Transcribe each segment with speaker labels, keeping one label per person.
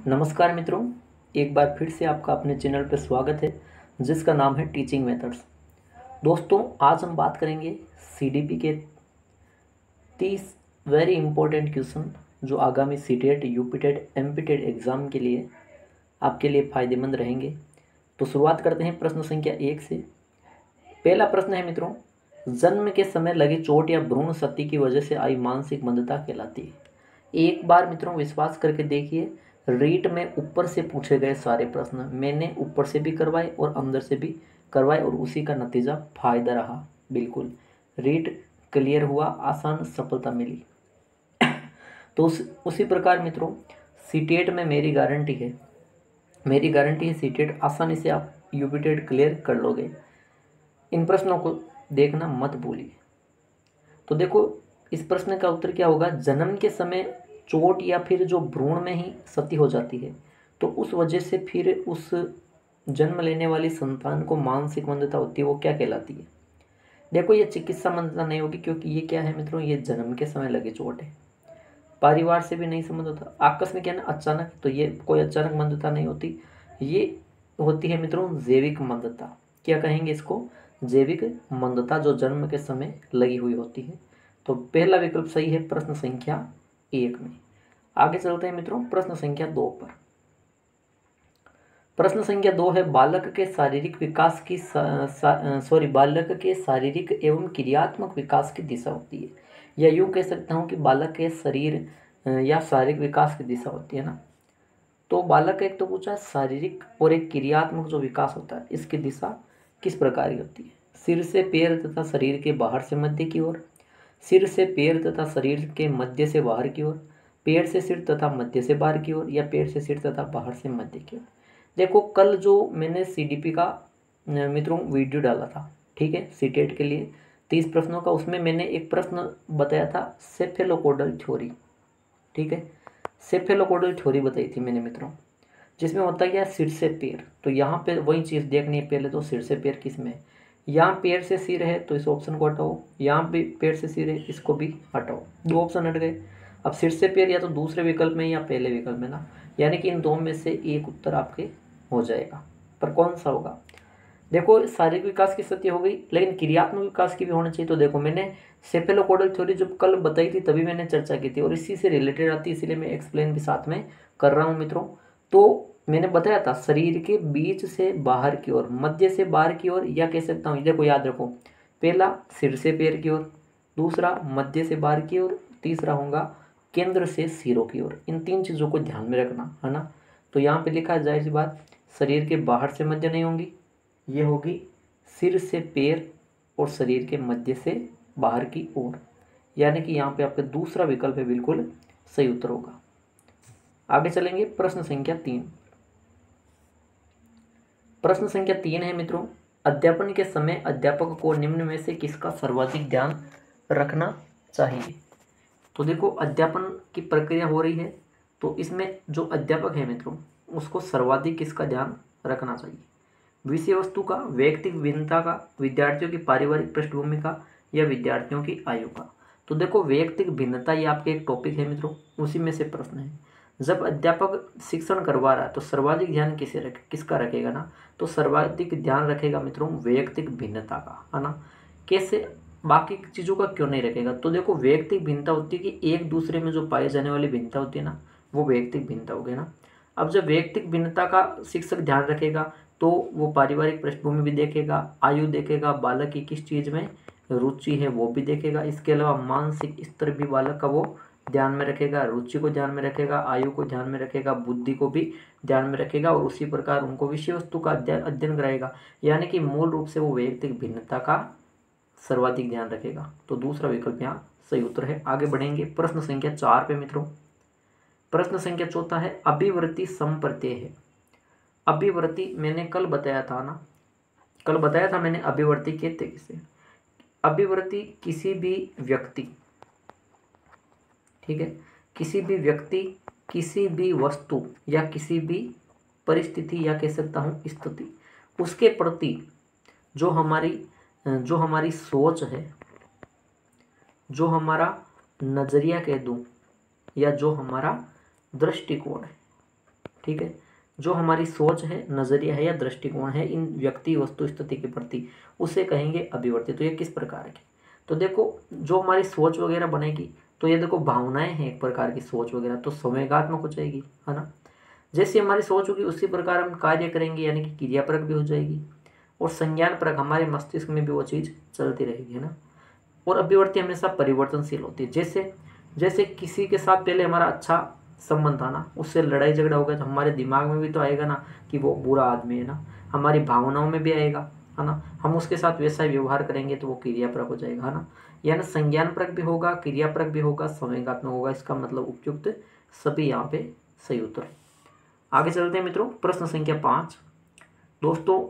Speaker 1: नमस्कार मित्रों, एक बार फिर से आपका अपने चैनल पर स्वागत है जिसका नाम है टीचिंग मेथड्स। दोस्तों, आज हम बात करेंगे सीडीपी के 30 वेरी इंपॉर्टेंट क्वेश्चन जो आगामी सीटेट, यूपीटेट, एमपीटेट एग्ज़ाम के लिए आपके लिए फ़ायदेमंद रहेंगे। तो शुरुआत करते हैं प्रश्न संख्या 1 से। पहला प्रश्न है मित्रों, जन्म के समय लगी चोट या भ्रूण क्षति की वजह से आई मानसिक मंदता कहलाती है। एक बार मित्रों विश्वास करके देखिए, रीट में ऊपर से पूछे गए सारे प्रश्न मैंने ऊपर से भी करवाए और अंदर से भी करवाए और उसी का नतीजा फायदा रहा। बिल्कुल रीट क्लियर हुआ, आसान सफलता मिली। तो उसी प्रकार मित्रों सीटेट में मेरी गारंटी है सीटेट आसानी से आप यूपीटेट क्लियर कर लोगे। इन प्रश्नों को देखना मत भूलिए। तो देखो, इस प्रश्न का उत्तर क्या होगा। जन्म के समय चोट या फिर जो भ्रूण में ही क्षति हो जाती है तो उस वजह से फिर उस जन्म लेने वाली संतान को मानसिक मंदता होती है, वो क्या कहलाती है। देखो, ये चिकित्सा मंदता नहीं होगी क्योंकि ये क्या है मित्रों, ये जन्म के समय लगी चोट है, परिवार से भी नहीं संबंध होता, आकस्मिक है ना, अचानक, तो ये कोई अचानक मंदता नहीं होती। ये होती है मित्रों जैविक मंदता। क्या कहेंगे इसको, जैविक मंदता, जो जन्म के समय लगी हुई होती है। तो पहला विकल्प सही है प्रश्न संख्या 1 में। आगे चलते हैं मित्रों प्रश्न संख्या 2 पर। प्रश्न संख्या 2 है, बालक के शारीरिक विकास की बालक के शारीरिक एवं क्रियात्मक विकास की दिशा होती है, या यूँ कह सकता हूँ कि बालक के शरीर या शारीरिक विकास की दिशा होती है ना। तो बालक का एक तो पूछा है शारीरिक और एक क्रियात्मक जो विकास होता है, इसकी दिशा किस प्रकार की होती है। सिर से पैर तथा शरीर के बाहर से मध्य की ओर, सिर से पैर तथा शरीर के मध्य से बाहर की ओर, पैर से सिर तथा मध्य से बाहर की ओर, या पैर से सिर तथा बाहर से मध्य की ओर। देखो, कल जो मैंने सीडीपी का मित्रों वीडियो डाला था, ठीक है, सीटेट के लिए 30 प्रश्नों का, उसमें मैंने एक प्रश्न बताया था सेफेलोकोडल थ्योरी, ठीक है, सेफेलोकोडल थ्योरी बताई थी मैंने मित्रों, जिसमें होता क्या है सिर से पैर। तो यहाँ पे वही चीज़ देखनी है पहले, तो सिर से पैर किस में है। यहाँ पैर से सिर है तो इस ऑप्शन को हटाओ, यहाँ भी पैर से सिर है इसको भी हटाओ, 2 ऑप्शन हट गए। अब सिर से पैर या तो दूसरे विकल्प में या पहले विकल्प में ना, यानी कि इन दो में से एक उत्तर आपके हो जाएगा, पर कौन सा होगा। देखो, शारीरिक विकास की स्थिति हो गई, लेकिन क्रियात्मक विकास की भी होनी चाहिए। तो देखो, मैंने सेफेलोकोडल थ्योरी जब कल बताई थी तभी मैंने चर्चा की थी और इसी से रिलेटेड आती है, इसीलिए मैं एक्सप्लेन भी साथ में कर रहा हूँ मित्रों। तो मैंने बताया था शरीर के बीच से बाहर की ओर, मध्य से बाहर की ओर, या कह सकता हूँ, देखो याद रखो, पहला सिर से पैर की ओर, दूसरा मध्य से बाहर की ओर, तीसरा होगा केंद्र से सिरों की ओर। इन 3 चीज़ों को ध्यान में रखना है ना। तो यहाँ पे लिखा है, जाहिर सी बात, शरीर के बाहर से मध्य नहीं होंगी, ये होगी सिर से पैर और शरीर के मध्य से बाहर की ओर, यानी कि यहाँ पे आपका दूसरा विकल्प है, बिल्कुल सही उत्तर होगा। आगे चलेंगे प्रश्न संख्या 3। प्रश्न संख्या 3 है मित्रों, अध्यापन के समय अध्यापक को निम्न में से किसका सर्वाधिक ध्यान रखना चाहिए। तो देखो, अध्यापन की प्रक्रिया हो रही है तो इसमें जो अध्यापक है मित्रों उसको सर्वाधिक किसका ध्यान रखना चाहिए। विषय वस्तु का, व्यक्तिगत भिन्नता का, विद्यार्थियों की पारिवारिक पृष्ठभूमि का, या विद्यार्थियों की आयु का। तो देखो, व्यक्तिगत भिन्नता ये आपके एक टॉपिक है मित्रों, उसी में से प्रश्न है। जब अध्यापक शिक्षण करवा रहा है तो सर्वाधिक ध्यान किसका रखेगा ना, तो सर्वाधिक ध्यान रखेगा मित्रों व्यक्तिगत भिन्नता का, है ना। कैसे, बाकी चीज़ों का क्यों नहीं रखेगा। तो देखो, व्यक्तिगत भिन्नता होती है कि एक दूसरे में जो पाई जाने वाली भिन्नता होती है ना, वो व्यक्तिगत भिन्नता हो गई ना। अब जब व्यक्तिगत भिन्नता का शिक्षक ध्यान रखेगा तो वो पारिवारिक पृष्ठभूमि भी देखेगा, आयु देखेगा, बालक की किस चीज़ में रुचि है वो भी देखेगा। इसके अलावा मानसिक स्तर भी बालक का वो ध्यान में रखेगा, रुचि को ध्यान में रखेगा, आयु को ध्यान में रखेगा, बुद्धि को भी ध्यान में रखेगा, और उसी प्रकार उनको विषय वस्तु का अध्ययन कराएगा। यानी कि मूल रूप से वो व्यक्तिगत भिन्नता का सर्वाधिक ध्यान रखेगा। तो दूसरा विकल्प यहाँ सही उत्तर है। आगे बढ़ेंगे प्रश्न संख्या 4 पे मित्रों। प्रश्न संख्या 4 है, अभिवृत्ति संप्रत्यय है। अभिवृत्ति मैंने कल बताया था ना, कल बताया था मैंने अभिवृत्ति कहते किसे। अभिवृत्ति किसी भी व्यक्ति, ठीक है, किसी भी व्यक्ति, किसी भी वस्तु या किसी भी परिस्थिति, या कह सकता हूँ स्थिति, उसके प्रति जो हमारी सोच है, जो हमारा नज़रिया कह दूँ, या जो हमारा दृष्टिकोण है, ठीक है। जो हमारी सोच है, नज़रिया है या दृष्टिकोण है इन व्यक्ति वस्तु स्थिति के प्रति, उसे कहेंगे अभिवर्ती। तो ये किस प्रकार की, तो देखो जो हमारी सोच वगैरह बनेगी, तो ये देखो भावनाएं हैं एक प्रकार की सोच वगैरह, तो संवेगात्मक हो जाएगी, है ना। जैसी हमारी सोच होगी उसी प्रकार हम कार्य करेंगे, यानी कि क्रियापरक भी हो जाएगी। और संज्ञानपरक, हमारे मस्तिष्क में भी वो चीज़ चलती रहेगी, है ना। और अभिवर्ती हमेशा परिवर्तनशील होती है। जैसे जैसे किसी के साथ पहले हमारा अच्छा संबंध था ना, उससे लड़ाई झगड़ा हो गया तो हमारे दिमाग में भी तो आएगा ना कि वो बुरा आदमी है ना, हमारी भावनाओं में भी आएगा, है ना। हम उसके साथ वैसा ही व्यवहार करेंगे तो वो क्रियापरक हो जाएगा, है ना। यानी संज्ञानपरक भी होगा, क्रियापरक भी होगा, संवेगात्मक होगा। इसका मतलब उपयुक्त सभी यहाँ पे सही उत्तर। आगे चलते हैं मित्रों, प्रश्न संख्या 5। दोस्तों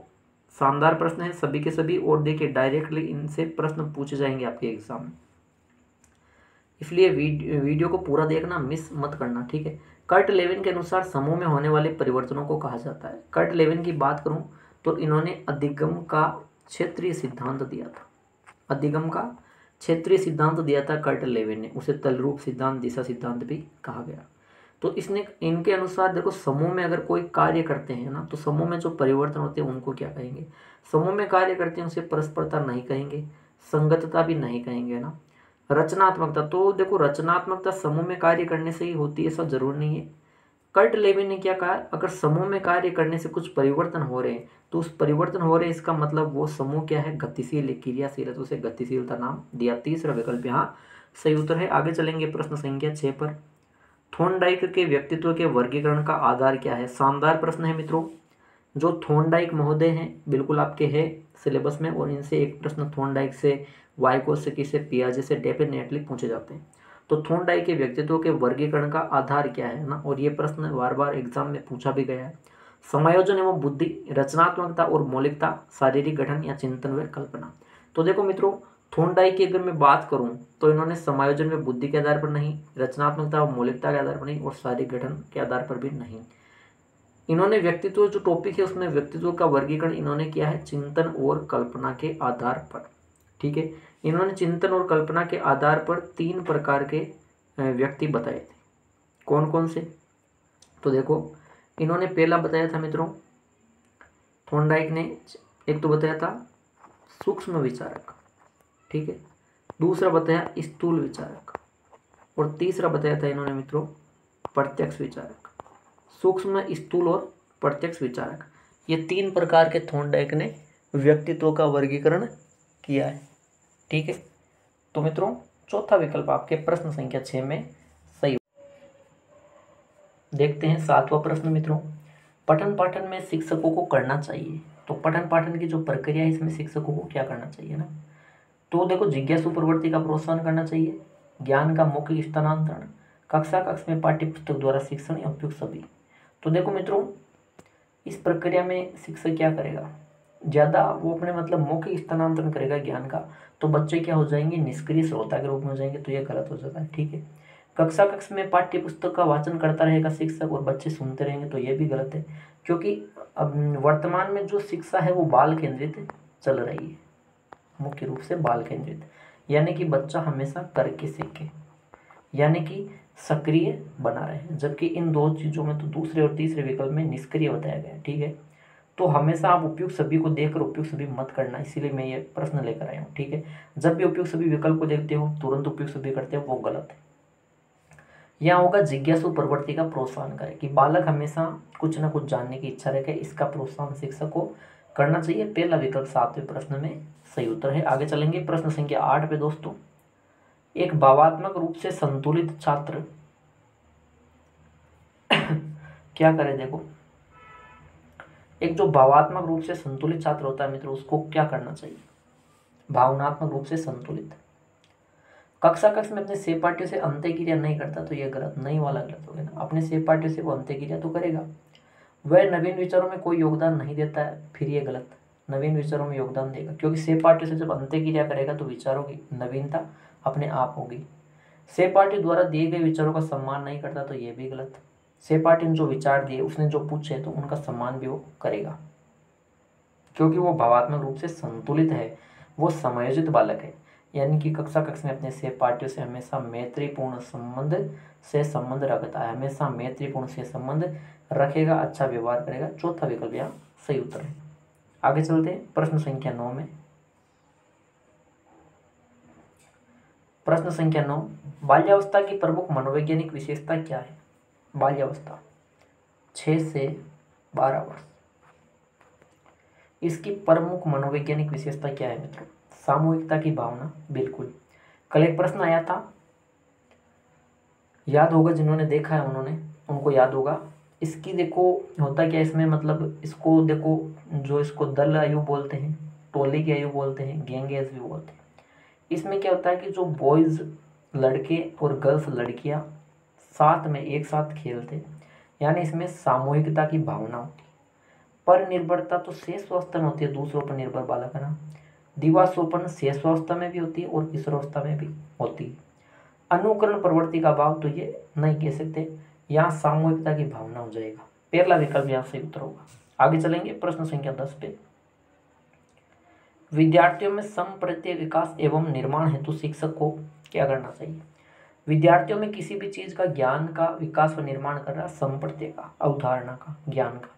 Speaker 1: शानदार प्रश्न है सभी के सभी, और देखिए डायरेक्टली इनसे प्रश्न पूछे जाएंगे आपके एग्जाम में, इसलिए वीडियो को पूरा देखना, मिस मत करना, ठीक है। कर्ट लेविन के अनुसार समूह में होने वाले परिवर्तनों को कहा जाता है। कर्ट लेविन की बात करूं तो इन्होंने अधिगम का क्षेत्रीय सिद्धांत दिया था। अधिगम का क्षेत्रीय सिद्धांत दिया था कर्ट लेविन ने, उसे तलरूप सिद्धांत, दिशा सिद्धांत भी कहा गया। तो इसने इनके अनुसार देखो, समूह में अगर कोई कार्य करते हैं ना, तो समूह में जो परिवर्तन होते हैं उनको क्या कहेंगे, समूह में कार्य करते हैं उसे परस्परता नहीं कहेंगे, संगतता भी नहीं कहेंगे ना। रचनात्मकता, तो देखो रचनात्मकता समूह में कार्य करने से ही होती है, ऐसा जरूर नहीं है। कर्ट लेविन ने क्या कहा, अगर समूह में कार्य करने से कुछ परिवर्तन हो रहे हैं तो उस परिवर्तन हो रहे हैं इसका मतलब वो समूह क्या है, गतिशील है, क्रियाशील है, तो उसे गतिशीलता नाम दिया। तीसरा विकल्प यहाँ सही उत्तर है। आगे चलेंगे प्रश्न संख्या 6 पर। थॉर्नडाइक के व्यक्तित्व के वर्गीकरण का आधार क्या है। शानदार प्रश्न है मित्रों। जो थॉर्नडाइक महोदय हैं बिल्कुल आपके है सिलेबस में, और इनसे एक प्रश्न थॉर्नडाइक से, वाइकोस्की से, पियाजे से डेफिनेटली पूछे जाते हैं। तो थॉर्नडाइक के व्यक्तित्व के वर्गीकरण का आधार क्या है ना, और ये प्रश्न बार बार एग्जाम में पूछा भी गया है। समायोजन एवं बुद्धि, रचनात्मकता और मौलिकता, शारीरिक गठन या चिंतन व कल्पना। तो देखो मित्रों, थॉर्नडाइक की अगर मैं बात करूं तो इन्होंने समायोजन में बुद्धि के आधार पर नहीं, रचनात्मकता और मौलिकता के आधार पर नहीं, और शारीरिक गठन के आधार पर भी नहीं। इन्होंने व्यक्तित्व जो टॉपिक है उसमें व्यक्तित्व का वर्गीकरण इन्होंने किया है चिंतन और कल्पना के आधार पर, ठीक है। इन्होंने चिंतन और कल्पना के आधार पर 3 प्रकार के व्यक्ति बताए थे। कौन कौन से, तो देखो इन्होंने पहला बताया था मित्रों, थॉर्नडाइक ने एक तो बताया था सूक्ष्म विचारक, ठीक है। दूसरा बताया स्थूल विचारक, और तीसरा बताया था इन्होंने मित्रों प्रत्यक्ष विचारक। सूक्ष्म, स्थूल और प्रत्यक्ष विचारक, ये 3 प्रकार के थॉर्नडाइक ने व्यक्तित्व का वर्गीकरण किया है, ठीक है। तो मित्रों चौथा विकल्प आपके प्रश्न संख्या 6 में सही। देखते हैं 7वां प्रश्न मित्रों। पठन पाठन में शिक्षकों को करना चाहिए, तो पठन पाठन की जो प्रक्रिया है इसमें शिक्षकों को क्या करना चाहिए ना, तो देखो जिज्ञासु प्रवृत्ति का प्रोत्साहन करना चाहिए, ज्ञान का मौखिक स्थानांतरण, कक्षा कक्ष में पाठ्य पुस्तक द्वारा शिक्षण या उपयुक्त सभी। तो देखो मित्रों, इस प्रक्रिया में शिक्षक क्या करेगा, ज़्यादा वो अपने मतलब मौखिक स्थानांतरण करेगा ज्ञान का, तो बच्चे क्या हो जाएंगे, निष्क्रिय श्रोता के रूप में हो जाएंगे, तो ये गलत हो जाता है, ठीक है। कक्षा कक्ष में पाठ्य पुस्तक का वाचन करता रहेगा शिक्षक और बच्चे सुनते रहेंगे, तो ये भी गलत है, क्योंकि अब वर्तमान में जो शिक्षा है वो बाल केंद्रित चल रही है, मुख्य रूप से बाल केंद्रित, यानी कि बच्चा हमेशा करके सीखे, यानी कि सक्रिय बना रहे, जबकि इन 2 चीज़ों में तो दूसरे और तीसरे विकल्प में निष्क्रिय बताया गया है, ठीक है। तो हमेशा आप उपयुक्त सभी को देखकर उपयुक्त सभी मत करना, इसीलिए मैं ये प्रश्न लेकर आया हूँ, ठीक है। जब भी उपयुक्त सभी विकल्प को देखते हो तुरंत उपयुक्त सभी करते हो, वो गलत है। यहाँ होगा जिज्ञासु प्रवृत्ति का प्रोत्साहन करें, कि बालक हमेशा कुछ न कुछ जानने की इच्छा रखे, इसका प्रोत्साहन शिक्षक को करना चाहिए। पहला विकल्प 7वें प्रश्न में सही उत्तर है। आगे चलेंगे प्रश्न संख्या 8 पे दोस्तों। एक भावात्मक रूप से संतुलित छात्र क्या करे, देखो एक जो भावात्मक रूप से संतुलित छात्र होता है मित्रों, उसको क्या करना चाहिए, भावनात्मक रूप से संतुलित। कक्षा कक्ष में अपने सहपाठियों से अंत्यक्रिया नहीं करता, तो यह गलत, नहीं वाला गलत हो गया ना, अपने सहपाठियों से वो अंत्यक्रिया तो करेगा। वह नवीन विचारों में कोई योगदान नहीं देता है, फिर ये गलत, नवीन विचारों में योगदान देगा, क्योंकि सहपाठियों से जब अंत्यक्रिया करेगा तो विचारों की नवीनता अपने आप होगी। सहपाठी द्वारा दिए गए विचारों का सम्मान नहीं करता, तो ये भी गलत, सहपाठी ने जो विचार दिए, उसने जो पूछे, तो उनका सम्मान भी वो करेगा, क्योंकि वो भावात्मक रूप से संतुलित है, वो समायोजित बालक है। यानी कि कक्षा में अपने सहपाठियों से हमेशा मैत्रीपूर्ण संबंध रखता है, हमेशा मैत्रीपूर्ण से संबंध रखेगा, अच्छा व्यवहार करेगा। चौथा विकल्प यहाँ सही उत्तर है। आगे चलते हैं प्रश्न संख्या 9 में। प्रश्न संख्या 9, बाल्यावस्था की प्रमुख मनोवैज्ञानिक विशेषता क्या है? बाल्यावस्था 6 से 12 वर्ष, इसकी प्रमुख मनोवैज्ञानिक विशेषता क्या है मित्रों? सामूहिकता की भावना, बिल्कुल। कल एक प्रश्न आया था, याद होगा, जिन्होंने देखा है उनको याद होगा। इसकी देखो होता क्या इसमें, मतलब इसको देखो, जो इसको दल आयु बोलते हैं, टोली की आयु बोलते हैं, गैंग एज भी बोलते हैं। इसमें क्या होता है कि जो बॉयज़ लड़के और गर्ल्स लड़कियां साथ में एक साथ खेलते, यानी इसमें सामूहिकता की भावना होती है। पर निर्भरता तो शेषावस्था में होती है, दूसरों पर निर्भर बालक है ना। दिवास्वपन शेषावस्था में भी होती है और किशोरावस्था में भी होती है। अनुकरण प्रवृत्ति का भाव तो ये नहीं कह सकते, यहाँ सामूहिकता की भावना हो जाएगा। पहला विकल्प यहाँ सही उत्तर होगा। आगे चलेंगे प्रश्न संख्या 10 पे। विद्यार्थियों में समप्रत्यय विकास एवं निर्माण हेतु शिक्षक को क्या करना चाहिए? विद्यार्थियों में किसी भी चीज का ज्ञान का विकास व निर्माण कर रहा, समप्रत्यय का, अवधारणा का, ज्ञान का,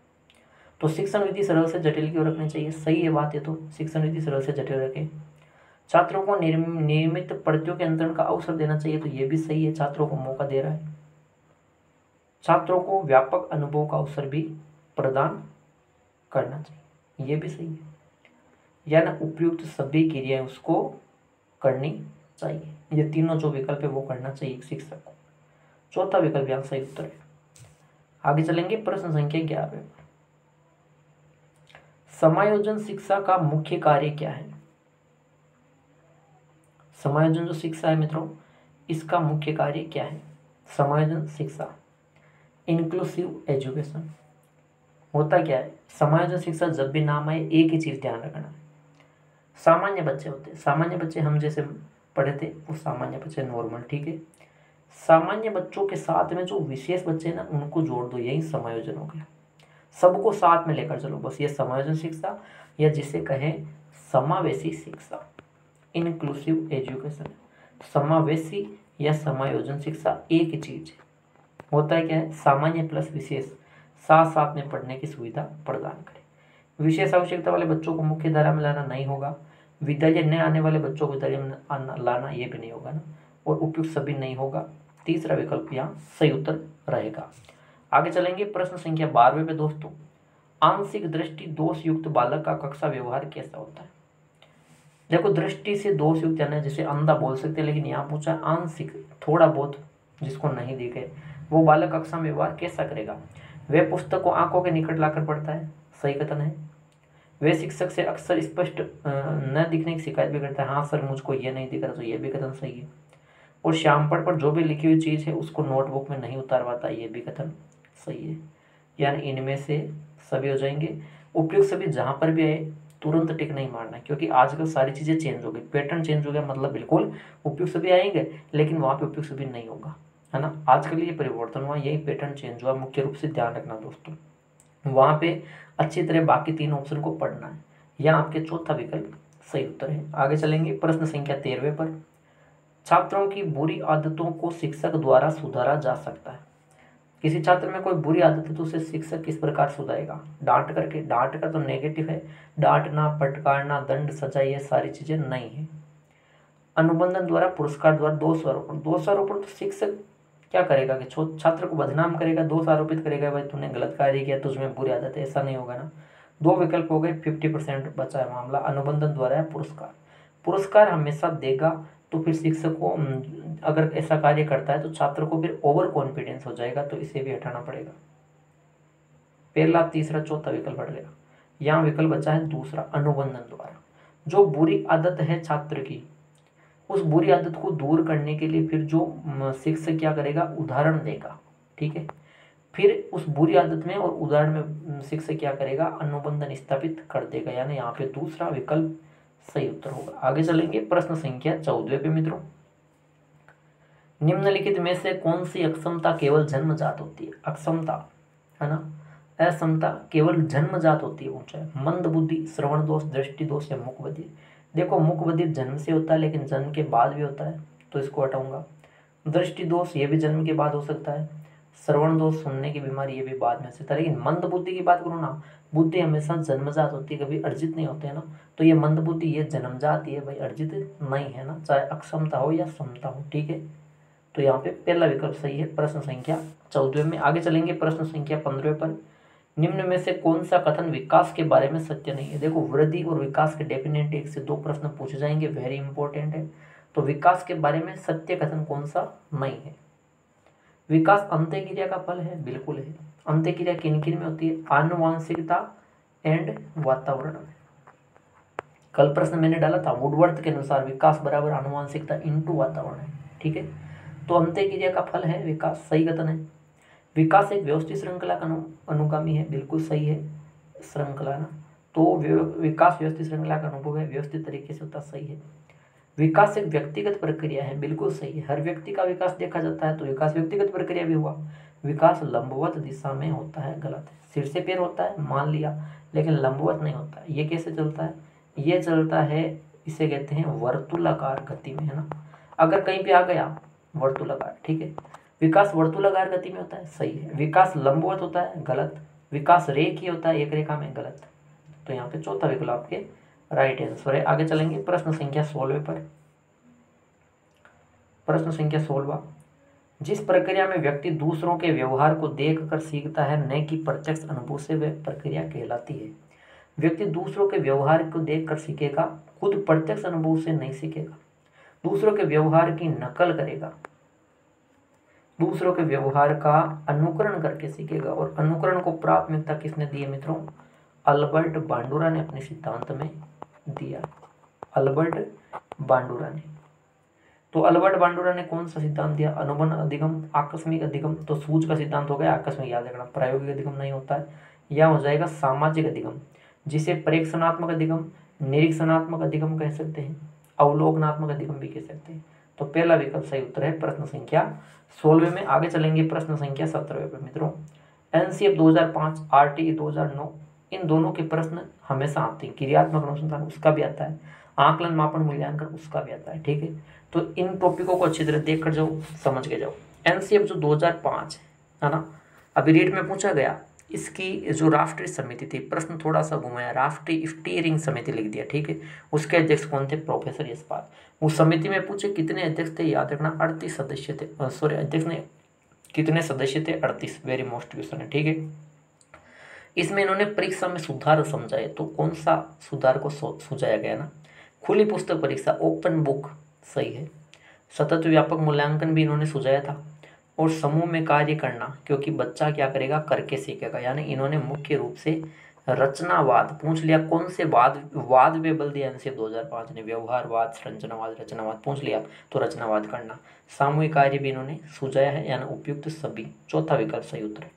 Speaker 1: तो शिक्षण विधि सरल से जटिल की ओर रखनी चाहिए। सही है बात, ये तो शिक्षण विधि सरल से जटिल रखें। छात्रों को नियमित प्रत्ययों के अंतरण का अवसर देना चाहिए, तो ये भी सही है, छात्रों को मौका दे रहा है। छात्रों को व्यापक अनुभव का अवसर भी प्रदान करना चाहिए, ये भी सही है। यानी उपयुक्त सभी क्रियाएं उसको करनी चाहिए। ये तीनों जो विकल्प है वो करना चाहिए शिक्षक को। चौथा विकल्प यहाँ सही उत्तर है। आगे चलेंगे प्रश्न संख्या 11। समायोजन शिक्षा का मुख्य कार्य क्या है? समायोजन जो शिक्षा है मित्रों, इसका मुख्य कार्य क्या है? समायोजन शिक्षा, इंक्लूसिव एजुकेशन, होता क्या है? समायोजन शिक्षा जब भी नाम आए एक ही चीज ध्यान रखना है, सामान्य बच्चे होते हैं, सामान्य बच्चे हम जैसे पढ़े थे वो सामान्य बच्चे, नॉर्मल, ठीक है। सामान्य बच्चों के साथ में जो विशेष बच्चे ना उनको जोड़ दो, यही समायोजन हो गया। सबको साथ में लेकर चलो, बस ये समायोजन शिक्षा, या जिसे कहें समावेशी शिक्षा, इंक्लूसिव एजुकेशन। समावेशी या समायोजन शिक्षा एक ही चीज है। होता है क्या है? सामान्य प्लस विशेष साथ साथ में पढ़ने की सुविधा प्रदान करें। विशेष आवश्यकता वाले बच्चों को मुख्य धारा में लाना नहीं होगा, विद्यालय न आने वाले बच्चों को विद्यालय में लाना ये भी नहीं होगा ना, और उपयुक्त सभी नहीं होगा। तीसरा विकल्प यहाँ सही उत्तर रहेगा। आगे चलेंगे प्रश्न संख्या 12 पे दोस्तों। आंशिक दृष्टि दोष युक्त बालक का कक्षा व्यवहार कैसा होता है? देखो, दृष्टि से दोष युक्त यानी जैसे अंधा बोल सकते हैं, लेकिन यहाँ पूछा आंशिक, थोड़ा बहुत जिसको नहीं दिखे, वो बालक कक्षा में व्यवहार कैसा करेगा? वह पुस्तक को आंखों के निकट लाकर पढ़ता है, सही कथन है। वे शिक्षक से अक्सर स्पष्ट न दिखने की शिकायत भी करता है, हाँ सर मुझको ये नहीं दिख रहा, तो ये भी कथन सही है। और श्यामपढ़ पर जो भी लिखी हुई चीज़ है उसको नोटबुक में नहीं उतारवाता, ये भी कथन सही है। यानी इनमें से सभी हो जाएंगे। उपयुक्त सभी जहाँ पर भी आए तुरंत टिक नहीं मारना, क्योंकि आजकल सारी चीज़ें चेंज हो गई, पैटर्न चेंज हो गया, मतलब बिल्कुल उपयुक्त सभी आएंगे लेकिन वहाँ पे उपयुक्त सभी नहीं होगा, है ना। आजकल ये परिवर्तन हुआ, यही पैटर्न चेंज हुआ, मुख्य रूप से ध्यान रखना दोस्तों। वहाँ पे अच्छी तरह बाकी तीन ऑप्शन को पढ़ना है। यह आपके चौथा विकल्प सही उत्तर है। आगे चलेंगे प्रश्न संख्या 13 पर। छात्रों की बुरी आदतों को शिक्षक द्वारा सुधारा जा सकता है। किसी छात्र में कोई बुरी आदत है तो उसे शिक्षक किस प्रकार सुधारेगा? डांट करके। डांट का तो नेगेटिव है, डांटना, फटकारना, दंड, सजा, ये सारी चीजें नहीं है। अनुबंधन द्वारा, पुरस्कार द्वारा, दोषारोपण। दोषारोपण तो शिक्षक क्या करेगा कि छात्र को बदनाम करेगा, दोष आरोपित करेगा, भाई तूने गलत कार्य किया, तुझमें बुरी आदत है, ऐसा नहीं होगा ना। दो विकल्प हो गए, 50% बचा है मामला। अनुबंधन द्वारा या पुरस्कार। पुरस्कार हमेशा देगा तो फिर शिक्षक को अगर ऐसा कार्य करता है तो छात्र को फिर ओवर कॉन्फिडेंस हो जाएगा, तो इसे भी हटाना पड़ेगा। पहला, तीसरा, चौथा विकल्प हट गया। यहाँ विकल्प बचा है दूसरा, अनुबंधन द्वारा। जो बुरी आदत है छात्र की, उस बुरी आदत को दूर करने के लिए फिर जो शिक्षक क्या करेगा? उदाहरण देगा, ठीक है। फिर उस बुरी आदत में और उदाहरण में शिक्षक क्या करेगा? अनुबंधन स्थापित कर देगा, यानी यहाँ पे दूसरा विकल्प सही उत्तर होगा। आगे चलेंगे प्रश्न संख्या 14 पे मित्रों। निम्नलिखित में से कौन सी अक्षमता केवल जन्मजात होती है? अक्षमता, है ना, असमता केवल जन्मजात होती है, पूछा है। मंद बुद्धि, श्रवण दोष, दृष्टि दोष या मूक बधिर। देखो मुख बधिर जन्म से होता है लेकिन जन्म के बाद भी होता है, तो इसको हटाऊंगा। दृष्टि दोष ये भी जन्म के बाद हो सकता है। श्रवण दोष सुनने की बीमारी ये भी बाद में हो सकता है। लेकिन मंद बुद्धि की बात करूँ ना, बुद्धि हमेशा जन्मजात होती है, कभी अर्जित नहीं होते है ना। तो ये मंद बुद्धि ये जन्मजात ही है भाई, अर्जित नहीं है ना, चाहे अक्षमता हो या क्षमता हो, ठीक है। तो यहाँ पे पहला विकल्प सही है, प्रश्न संख्या 14 में। आगे चलेंगे प्रश्न संख्या 15 पर। निम्न में से कौन सा कथन विकास के बारे में सत्य नहीं है। देखो वृद्धि और विकास के डेफिनेट 1 से 2 प्रश्न पूछे जाएंगे, वेरी इंपॉर्टेंट है। तो विकास के बारे में सत्य कथन कौन सा नहीं है। विकास अंत्य क्रिया का फल है, बिल्कुल है। अंत्य क्रिया किन किन में होती है, आनुवांशिकता एंड वातावरण में। कल प्रश्न मैंने डाला था, वुडवर्थ के अनुसार विकास बराबर आनुवांशिकता इनटू वातावरण है, ठीक है। तो अंत्य क्रिया का फल है विकास, सही कथन है। विकास एक व्यवस्थित श्रृंखला का अनुगामी है, बिल्कुल सही है, श्रृंखला ना। तो विकास व्यवस्थित श्रृंखला का अनुभव है, व्यवस्थित तरीके से होता, सही है। विकास एक व्यक्तिगत प्रक्रिया है, बिल्कुल सही है। हर व्यक्ति का विकास देखा जाता है, तो विकास व्यक्तिगत प्रक्रिया भी हुआ। विकास लंबवत दिशा में होता है, गलत है। सिर से पैर होता है मान लिया, लेकिन लंबवत नहीं होता है। ये कैसे चलता है, ये चलता है, इसे कहते हैं वर्तुलाकार गति में, है ना। अगर कहीं पे आ गया वर्तुलाकार, ठीक है। विकास वर्तुलाकार गति में होता है, सही है। विकास लंबवत होता है, गलत। विकास रेखीय होता है, एक रेखा में, गलत। तो यहाँ पे चौथा विकल्प आपके राइट आंसर है। आगे चलेंगे प्रश्न संख्या 16 पर। प्रश्न संख्या 16, जिस प्रक्रिया में व्यक्ति दूसरों के व्यवहार को देखकर सीखता है, न कि प्रत्यक्ष अनुभव से, वह प्रक्रिया कहलाती है। व्यक्ति दूसरों के व्यवहार को देखकर सीखेगा, खुद प्रत्यक्ष अनुभव से नहीं सीखेगा। दूसरों के व्यवहार की नकल करेगा, दूसरों के व्यवहार का अनुकरण करके सीखेगा। और अनुकरण को प्राथमिकता किसने दी है मित्रों, अल्बर्ट बांडुरा ने अपने सिद्धांत में दिया, अल्बर्ट बांडुरा ने। तो अल्बर्ट बांडुरा ने कौन सा सिद्धांत दिया, अनुबंध अधिगम, आकस्मिक अधिगम। तो सूझ का सिद्धांत हो गया, आकस्मिक याद रखना, प्रायोगिक अधिगम नहीं होता है। या हो जाएगा सामाजिक अधिगम, जिसे प्रेक्षणात्मक अधिगम, निरीक्षणात्मक अधिगम कह सकते हैं, अवलोकनात्मक अधिगम भी कह सकते हैं। तो पहला विकल्प सही उत्तर है प्रश्न संख्या 16 में। आगे चलेंगे प्रश्न संख्या 17 पर मित्रों। एनसीएफ 2005, आरटीई 2009, इन दोनों के प्रश्न हमेशा आते हैं। क्रियात्मक अनुसंधान उसका भी आता है, आकलन मापन मूल्यांकन उसका भी आता है, ठीक है। तो इन टॉपिकों को अच्छी तरह देख कर जाओ, समझ के जाओ। एनसीएफ जो 2005 है ना, अभी रेट में पूछा गया, इसकी जो राष्ट्रीय समिति थी, प्रश्न थोड़ा सा घुमाया, राष्ट्रीय स्टीयरिंग समिति लिख दिया, ठीक है। उसके अध्यक्ष कौन थे, प्रोफेसर यशपाल। उस समिति में पूछे कितने अध्यक्ष थे, याद रखना 38 सदस्य थे, सॉरी अध्यक्ष ने कितने सदस्य थे, 38, वेरी मोस्ट क्वेश्चन है, ठीक है। इसमें इन्होंने परीक्षा में सुधार समझाए, तो कौन सा सुधार को सुझाया गया ना, खुली पुस्तक परीक्षा, ओपन बुक, सही है। सतत व्यापक मूल्यांकन भी इन्होंने सुझाया था। और समूह में कार्य करना, क्योंकि बच्चा क्या करेगा, करके सीखेगा। यानी इन्होंने मुख्य रूप से रचनावाद पूछ लिया, कौन से वाद में बल दिया एनसीएफ 2005 ने, व्यवहारवाद, संरचनावाद, रचनावाद पूछ लिया, तो रचनावाद करना। सामूहिक कार्य भी इन्होंने सुझाया है, यानी उपयुक्त सभी, चौथा विकल्प सही उत्तर है।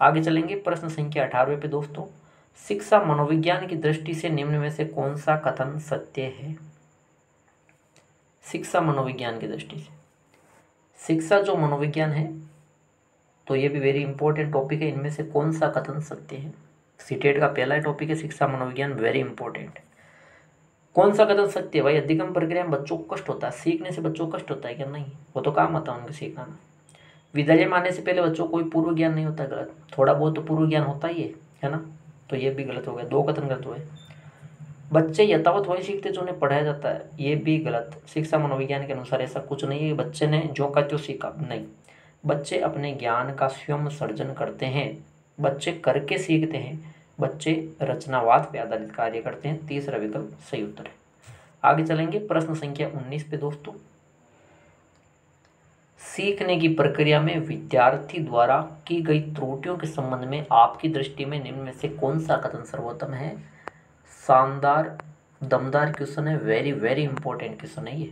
Speaker 1: आगे चलेंगे प्रश्न संख्या 18 पे दोस्तों। शिक्षा मनोविज्ञान की दृष्टि से निम्न में से कौन सा कथन सत्य है। शिक्षा मनोविज्ञान की दृष्टि से, शिक्षा जो मनोविज्ञान है, तो ये भी वेरी इंपॉर्टेंट टॉपिक है। इनमें से कौन सा कथन सत्य है, सीटेट का पहला टॉपिक है शिक्षा मनोविज्ञान, वेरी इंपॉर्टेंट। कौन सा कथन सत्य है भाई, अधिगम प्रक्रिया में बच्चों को कष्ट होता है, सीखने से बच्चों को कष्ट होता है क्या, नहीं, वो तो काम आता है उनके सीखना में। विद्यालय में आने से पहले बच्चों को कोई पूर्व ज्ञान नहीं होता, गलत। थोड़ा बहुत तो पूर्व ज्ञान होता ही है ना, तो ये भी गलत हो गया, दो कथन गलत हुए। बच्चे यथावत वही सीखते जो उन्हें पढ़ाया जाता है, ये भी गलत। शिक्षा मनोविज्ञान के अनुसार ऐसा कुछ नहीं है कि बच्चे ने जो का त्यों सीखा, नहीं। बच्चे अपने ज्ञान का स्वयं सर्जन करते हैं, बच्चे करके सीखते हैं, बच्चे रचनावाद पे आधारित कार्य करते हैं। तीसरा विकल्प सही उत्तर है। आगे चलेंगे प्रश्न संख्या 19 पे दोस्तों। सीखने की प्रक्रिया में विद्यार्थी द्वारा की गई त्रुटियों के संबंध में आपकी दृष्टि में निम्न में से कौन सा कथन सर्वोत्तम है। शानदार, दमदार क्वेश्चन है, वेरी वेरी इंपॉर्टेंट क्वेश्चन है ये।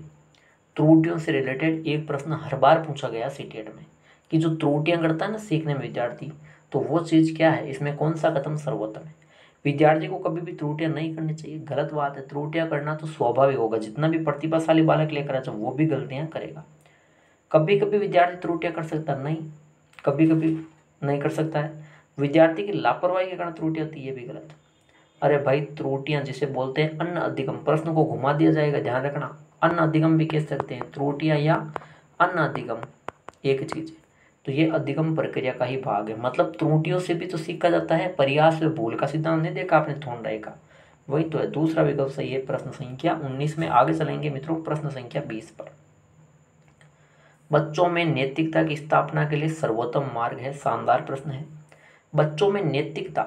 Speaker 1: त्रुटियों से रिलेटेड एक प्रश्न हर बार पूछा गया सीटेट में, कि जो त्रुटियां करता है ना सीखने में विद्यार्थी, तो वो चीज़ क्या है, इसमें कौन सा कथन सर्वोत्तम है। विद्यार्थी को कभी भी त्रुटियां नहीं करनी चाहिए, गलत बात है। त्रुटियां करना तो स्वाभाविक होगा, जितना भी प्रतिभाशाली बालक लेकर आए वो भी गलतियां करेगा। कभी कभी विद्यार्थी त्रुटियां कर सकता है, नहीं, कभी कभी नहीं कर सकता है। विद्यार्थी की लापरवाही के कारण त्रुटियां होती है, ये भी गलत। अरे भाई त्रुटियां जिसे बोलते हैं अन्न अधिगम, प्रश्न को घुमा दिया जाएगा, ध्यान रखना। अन्न अधिगम भी कह सकते हैं, त्रुटियां या अन्न अधिगम एक चीज है। तो ये अधिगम प्रक्रिया का ही भाग है, मतलब त्रुटियों से भी तो सीखा जाता है। प्रयास व भूल का सिद्धांत नहीं देखा आपने थॉर्नडाइक का, वही तो है। दूसरा विकल्प सही है प्रश्न संख्या 19 में। आगे चलेंगे मित्रों प्रश्न संख्या 20 पर। बच्चों में नैतिकता की स्थापना के लिए सर्वोत्तम मार्ग है, शानदार प्रश्न है। बच्चों में नैतिकता,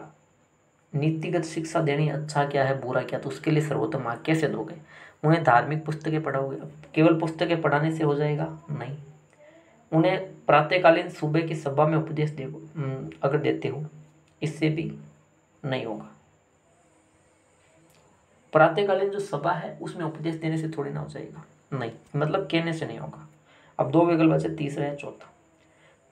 Speaker 1: नीतिगत शिक्षा देनी, अच्छा क्या है बुरा क्या, तो उसके लिए सर्वोत्तम मार्ग कैसे दोगे? उन्हें धार्मिक पुस्तकें पढ़ाओगे? केवल पुस्तकें पढ़ाने से हो जाएगा? नहीं। उन्हें प्रातःकालीन सुबह की सभा में उपदेश दे अगर देते हो, इससे भी नहीं होगा। प्रातःकालीन जो सभा है उसमें उपदेश देने से थोड़ी ना हो जाएगा, नहीं, मतलब कहने से नहीं होगा। अब दो विकल्प बचे, तीसरा है चौथा।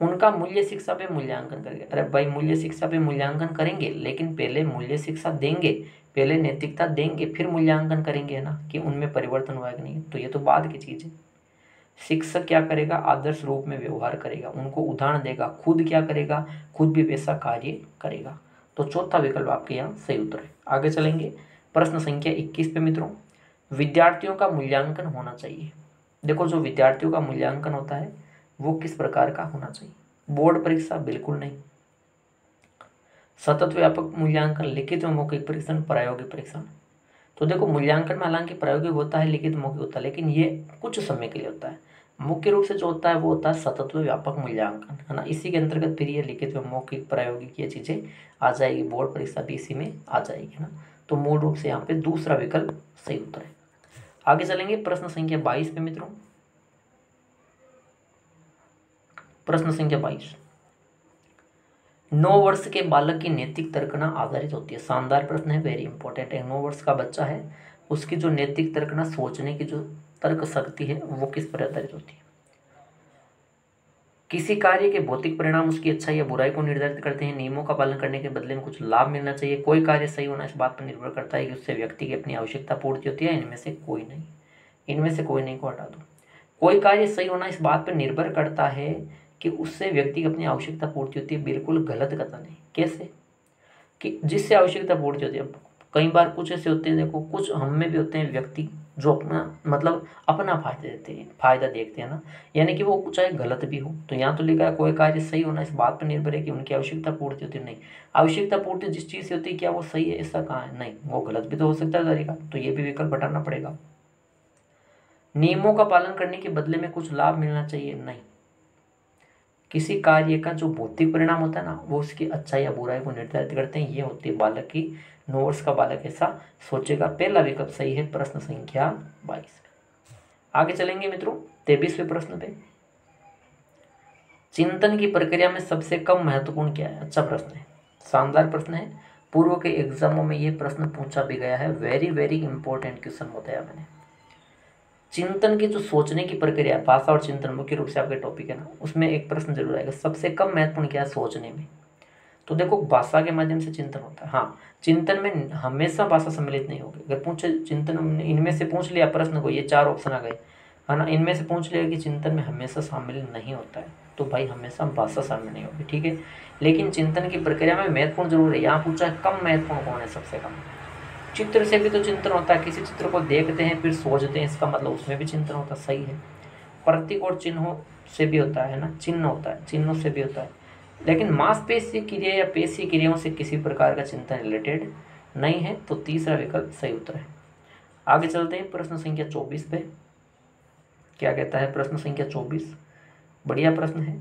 Speaker 1: उनका मूल्य शिक्षा पे मूल्यांकन करेंगे। अरे भाई मूल्य शिक्षा पे मूल्यांकन करेंगे, लेकिन पहले मूल्य शिक्षा देंगे, पहले नैतिकता देंगे, फिर मूल्यांकन करेंगे ना कि उनमें परिवर्तन हुआ है कि नहीं। तो ये तो बाद की चीज़ है। शिक्षक क्या करेगा? आदर्श रूप में व्यवहार करेगा, उनको उदाहरण देगा, खुद क्या करेगा? खुद भी वैसा कार्य करेगा। तो चौथा विकल्प आपके यहाँ सही उत्तर है। आगे चलेंगे प्रश्न संख्या 21 पे मित्रों। विद्यार्थियों का मूल्यांकन होना चाहिए। देखो जो विद्यार्थियों का मूल्यांकन होता है वो किस प्रकार का होना चाहिए? बोर्ड परीक्षा? बिल्कुल नहीं। सतत व्यापक मूल्यांकन, लिखित व मौखिक परीक्षण, प्रायोगिक परीक्षण। तो देखो मूल्यांकन में हालांकि प्रायोगिक होता है, लिखित मौखिक होता है, लेकिन ये कुछ समय के लिए होता है। मुख्य रूप से जो होता है वो होता है सतत व व्यापक मूल्यांकन, है ना। इसी के अंतर्गत फिर ये लिखित व मौखिक प्रायोगिक ये चीज़ें आ जाएगी, बोर्ड परीक्षा भी इसी में आ जाएगी, है ना। तो मूल रूप से यहाँ पे दूसरा विकल्प सही उत्तर है। आगे चलेंगे प्रश्न संख्या 22 पे मित्रों। प्रश्न संख्या 22। 9 वर्ष के बालक की नैतिक तर्कना आधारित होती है। शानदार प्रश्न है, वेरी इंपॉर्टेंट है। 9 वर्ष का बच्चा है, उसकी जो नैतिक तर्कना, सोचने की जो तर्क शक्ति है वो किस पर आधारित होती है? किसी कार्य के भौतिक परिणाम उसकी अच्छाई या बुराई को निर्धारित करते हैं। नियमों का पालन करने के बदले में कुछ लाभ मिलना चाहिए। कोई कार्य सही होना इस बात पर निर्भर करता है कि उससे व्यक्ति की अपनी आवश्यकता पूर्ति होती है। इनमें से कोई नहीं, इनमें से कोई नहीं को हटा दो। कोई कार्य सही होना इस बात पर निर्भर करता है कि उससे व्यक्ति की अपनी आवश्यकता पूर्ति होती है, बिल्कुल गलत कथन है। कैसे? कि जिससे आवश्यकता पूर्ति होती है। कई बार कुछ ऐसे होते हैं, देखो कुछ हम में भी होते हैं व्यक्ति जो अपना मतलब अपना फायदा देते हैं, फायदा देखते हैं ना, यानी कि वो चाहे गलत भी हो। तो यहाँ तो लिखा है कोई कार्य सही होना इस बात पर निर्भर है कि उनकी आवश्यकता पूर्ति होती है। नहीं, आवश्यकता पूर्ति जिस चीज़ से होती है क्या वो सही है? ऐसा कहाँ है? नहीं, वो गलत भी तो हो सकता है तरीका। तो ये भी विकल्प हटाना पड़ेगा। नियमों का पालन करने के बदले में कुछ लाभ मिलना चाहिए, नहीं। किसी कार्य का जो भौतिक परिणाम होता है ना वो उसकी अच्छाई या बुराई को निर्धारित करते हैं। ये होती है बालक की, 9 वर्ष का बालक ऐसा सोचेगा। पहला विकल्प सही है प्रश्न संख्या 22। आगे चलेंगे मित्रों 23वें प्रश्न पे। चिंतन की प्रक्रिया में सबसे कम महत्वपूर्ण क्या है? अच्छा प्रश्न है, शानदार प्रश्न है। पूर्व के एग्जामों में ये प्रश्न पूछा भी गया है, वेरी वेरी इंपॉर्टेंट क्वेश्चन बताया मैंने। चिंतन की जो सोचने की प्रक्रिया, भाषा और चिंतन मुख्य रूप से आपके टॉपिक है ना, उसमें एक प्रश्न जरूर आएगा, सबसे कम महत्वपूर्ण क्या है सोचने में? तो देखो भाषा के माध्यम से चिंतन होता है। हाँ, चिंतन में हमेशा भाषा सम्मिलित नहीं होगी। अगर पूछे चिंतन, इनमें से पूछ लिया प्रश्न को, ये 4 ऑप्शन आ गए, है ना, इनमें से पूछ लिया कि चिंतन में हमेशा शामिल नहीं होता है, तो भाई हमेशा भाषा शामिल नहीं होगी, ठीक है। लेकिन चिंतन की प्रक्रिया में महत्वपूर्ण जरूर है। यहाँ पूछा है कम महत्वपूर्ण कौन है, सबसे कम। चित्र से भी तो चिंतन होता है, किसी चित्र को देखते हैं फिर सोचते हैं, इसका मतलब उसमें भी चिंतन होता है, सही है। प्रतीक और चिन्हों से भी होता है ना, चिन्ह होता है, चिन्हों से भी होता है। लेकिन मांसपेशी क्रिया या पेशी क्रियाओं से किसी प्रकार का चिंतन रिलेटेड नहीं है, तो तीसरा विकल्प सही उत्तर है। आगे चलते हैं प्रश्न संख्या 24 पे। क्या कहता है प्रश्न संख्या 24? बढ़िया प्रश्न है।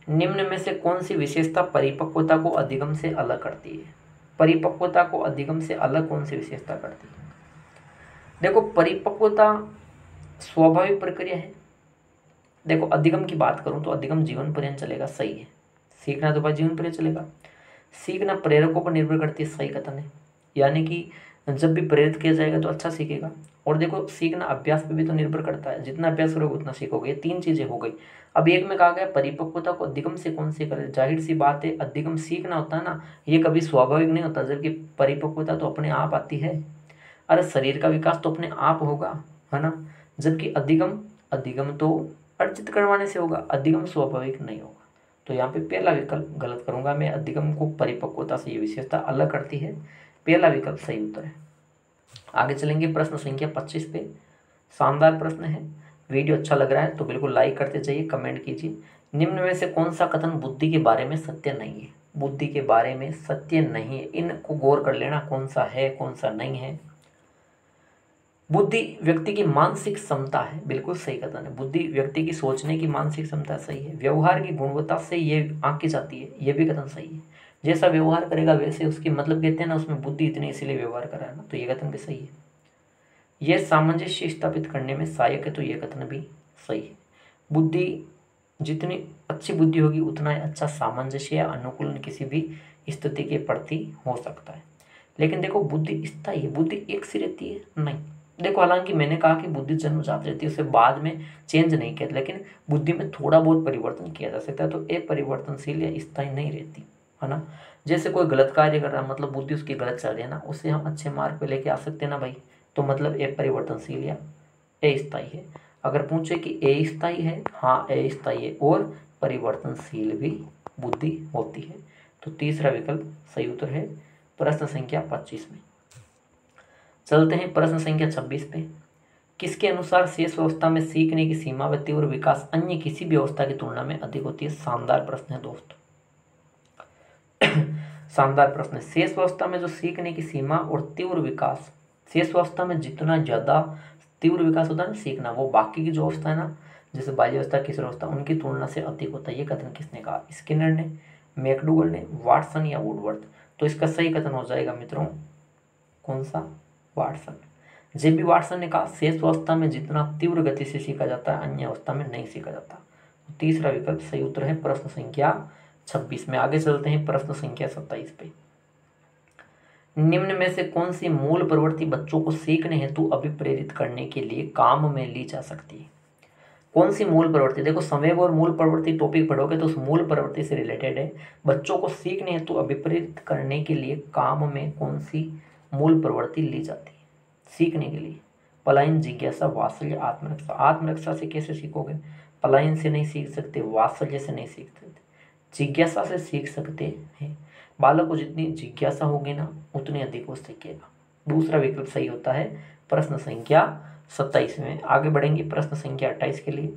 Speaker 1: निम्न में से कौन सी विशेषता परिपक्वता को अधिगम से अलग करती है? परिपक्वता को अधिगम से अलग कौन सी विशेषता करती है? देखो परिपक्वता स्वाभाविक प्रक्रिया है। देखो अधिगम की बात करूं तो अधिगम जीवन पर्यंत चलेगा, सही है। सीखना तो भाई जीवन पर्यंत चलेगा। सीखना प्रेरकों पर निर्भर करती है, सही कथन है। यानी कि जब भी प्रेरित किया जाएगा तो अच्छा सीखेगा। और देखो सीखना अभ्यास पे भी तो निर्भर करता है, जितना अभ्यास करोगे उतना सीखोगे। ये 3 चीजें हो गई। अब एक में कहा गया परिपक्वता को अधिगम से कौन से करे, जाहिर सी बात है अधिगम सीखना होता है ना, ये कभी स्वाभाविक नहीं होता, जबकि परिपक्वता तो अपने आप आती है। अरे शरीर का विकास तो अपने आप होगा, है ना, जबकि अधिगम, अधिगम तो अर्जित करवाने से होगा, अधिगम स्वाभाविक नहीं होगा। तो यहाँ पे पहला विकल्प गलत करूंगा मैं, अधिगम को परिपक्वता से ये विशेषता अलग करती है, पहला विकल्प सही उत्तर है। आगे चलेंगे प्रश्न संख्या 25 पे। शानदार प्रश्न है। वीडियो अच्छा लग रहा है तो बिल्कुल लाइक करते जाइए, कमेंट कीजिए। निम्न में से कौन सा कथन बुद्धि के बारे में सत्य नहीं है? बुद्धि के बारे में सत्य नहीं है, इनको गौर कर लेना, कौन सा है कौन सा नहीं है। बुद्धि व्यक्ति की मानसिक क्षमता है, बिल्कुल सही कथन है। बुद्धि व्यक्ति की सोचने की मानसिक क्षमता सही है। व्यवहार की गुणवत्ता से ये आंकी जाती है, ये भी कथन सही है। जैसा व्यवहार करेगा वैसे उसकी, मतलब कहते हैं ना, उसमें बुद्धि इतनी इसीलिए व्यवहार कर रहा है ना, तो ये कथन भी सही है। यह सामंजस्य स्थापित करने में सहायक है, तो यह कथन भी सही है। बुद्धि, जितनी अच्छी बुद्धि होगी उतना अच्छा सामंजस्य या अनुकूलन किसी भी स्थिति के प्रति हो सकता है। लेकिन देखो बुद्धि स्थायी है, बुद्धि एक सी रहती है नहीं। देखो हालांकि मैंने कहा कि बुद्धि जन्मजात रहती है, उसे बाद में चेंज नहीं किया, लेकिन बुद्धि में थोड़ा बहुत परिवर्तन किया जा सकता है, तो ये परिवर्तनशील या स्थायी नहीं रहती है ना। जैसे कोई गलत कार्य कर रहा है, मतलब बुद्धि उसकी गलत चल रही है ना, उसे हम अच्छे मार्ग पे लेके आ सकते हैं ना भाई, तो मतलब ये परिवर्तनशील या अस्थायी है। अगर पूछे कि अस्थायी है, हाँ अस्थायी है, और परिवर्तनशील भी बुद्धि होती है, तो तीसरा विकल्प सही उत्तर है प्रश्न संख्या 25 में। चलते हैं प्रश्न संख्या 26 पे। किसके अनुसार शेष अवस्था में सीखने की सीमा व तीव्र विकास अन्य किसी भी अवस्था की तुलना में अधिक होती है? शानदार प्रश्न है दोस्तों। शानदार प्रश्न है। शेष अवस्था में जो सीखने की सीमा और तीव्र विकास, शेष अवस्था में जितना ज़्यादा तीव्र विकास होता है ना सीखना, वो बाकी की जो अवस्था है ना, जैसे बाल्यावस्था किशोर अवस्था, उनकी तुलना से अधिक होता है। ये कथन किसने कहा? स्किनर ने, मैकडूगल ने, वाटसन या वुडवर्थ? तो इसका सही कथन हो जाएगा मित्रों कौन सा? वाटसन। जेबी वाटसन ने कहा शेष अवस्था में जितना तीव्र गति से सीखा जाता है अन्य अवस्था में नहीं सीखा जाता। तो तीसरा विकल्प सही उत्तर है प्रश्न संख्या 26 में। आगे चलते हैं प्रश्न संख्या 27 पे। निम्न में से कौन सी मूल प्रवृत्ति बच्चों को सीखने हेतु अभिप्रेरित करने के लिए काम में ली जा सकती है? कौन सी मूल प्रवृत्ति? देखो संवेग और मूल प्रवृत्ति टॉपिक पढ़ोगे तो उस मूल प्रवृत्ति से रिलेटेड है। बच्चों को सीखने हेतु अभिप्रेरित करने के लिए काम में कौन सी मूल प्रवृत्ति ली जाती है सीखने के लिए? पलायन, जिज्ञासा, वात्सल्य, आत्मरक्षा। आत्मरक्षा से कैसे सीखोगे? पलायन से नहीं सीख सकते, वात्सल्य से नहीं सीख सकते, जिज्ञासा से सीख सकते हैं। बालक को जितनी जिज्ञासा होगी ना उतनी अधिक वो सीखेगा। दूसरा विकल्प सही होता है प्रश्न संख्या 27 में। आगे बढ़ेंगे प्रश्न संख्या 28 के लिए।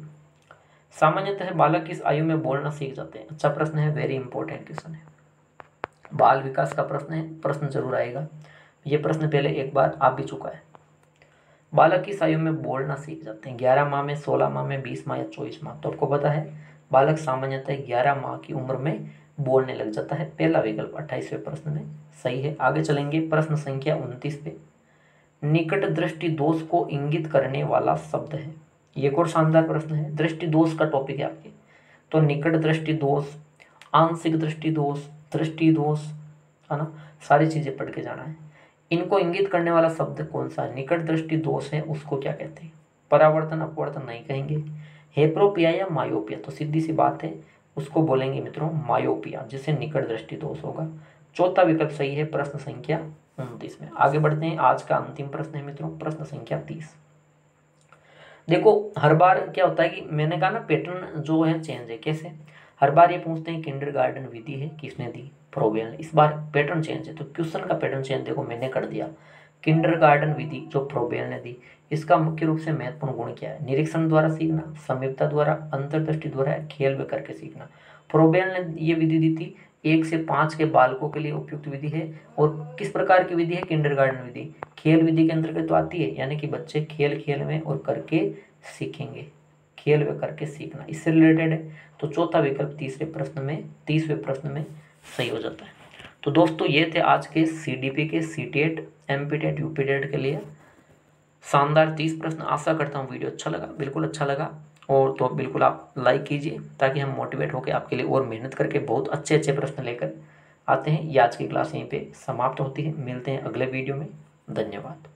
Speaker 1: सामान्यतः बालक किस आयु में बोलना सीख जाते हैं? अच्छा प्रश्न है, वेरी इंपॉर्टेंट क्वेश्चन है। बाल विकास का प्रश्न है, प्रश्न जरूर आएगा। ये प्रश्न पहले एक बार आ भी चुका है। बालक किस आयु में बोलना सीख जाते हैं? 11 माह में, 16 माह में, 20 माह या 24 माह? तो आपको पता है बालक सामान्यतः 11 माह की उम्र में बोलने लग जाता है। पहला विकल्प 28वें प्रश्न में सही है। आगे चलेंगे प्रश्न संख्या 29 पे। निकट दृष्टि दोष को इंगित करने वाला शब्द है। ये एक और शानदार प्रश्न है। दृष्टि दोष का टॉपिक है आपके, तो निकट दृष्टि दोष, आंशिक दृष्टि दोष, दृष्टि दोष, है ना, सारी चीजें पढ़ के जाना है। इनको इंगित करने वाला शब्द कौन सा है? निकट दृष्टि दोष है, उसको क्या कहते हैं? परावर्तन, अपवर्तन नहीं कहेंगे। हेप्रोपिया या मायोपिया? तो सीधी सी बात है, उसको बोलेंगे मित्रों मायोपिया, जिसे निकट दृष्टि दोष होगा। चौथा विकल्प सही है प्रश्न संख्या 29 में। आगे बढ़ते हैं। आज का अंतिम प्रश्न है मित्रों प्रश्न संख्या 30। देखो हर बार क्या होता है कि मैंने कहा ना पैटर्न जो है चेंज है। कैसे? हर बार ये पूछते हैं किंडरगार्टन विधि है, किसने दी? फ्रोबेल ने। इस बार पैटर्न चेंज है, तो क्वेश्चन का पैटर्न चेंज देखो मैंने कर दिया। किंडरगार्टन विधि जो फ्रोबेल ने दी, इसका मुख्य रूप से महत्वपूर्ण गुण क्या है? निरीक्षण द्वारा सीखना, समीपता द्वारा, अंतर्दृष्टि द्वारा, खेल में करके सीखना। फ्रोबेल ने ये विधि दी थी 1 से 5 के बालकों के लिए उपयुक्त विधि है। और किस प्रकार की विधि है? किंडरगार्टन विधि। खेल विधि के अंतर्गत तो आती है, यानी कि बच्चे खेल खेल में और करके सीखेंगे, खेल व करके सीखना, इससे रिलेटेड है। तो चौथा विकल्प 30वें प्रश्न में सही हो जाता है। तो दोस्तों ये थे आज के CDP के सीटेट, एमपीटेट, यूपीटेट के लिए शानदार 30 प्रश्न। आशा करता हूँ वीडियो अच्छा लगा, बिल्कुल अच्छा लगा, और तो बिल्कुल आप लाइक कीजिए ताकि हम मोटिवेट होकर आपके लिए और मेहनत करके बहुत अच्छे अच्छे प्रश्न लेकर आते हैं। ये आज की क्लास यहीं पे समाप्त होती है। मिलते हैं अगले वीडियो में। धन्यवाद।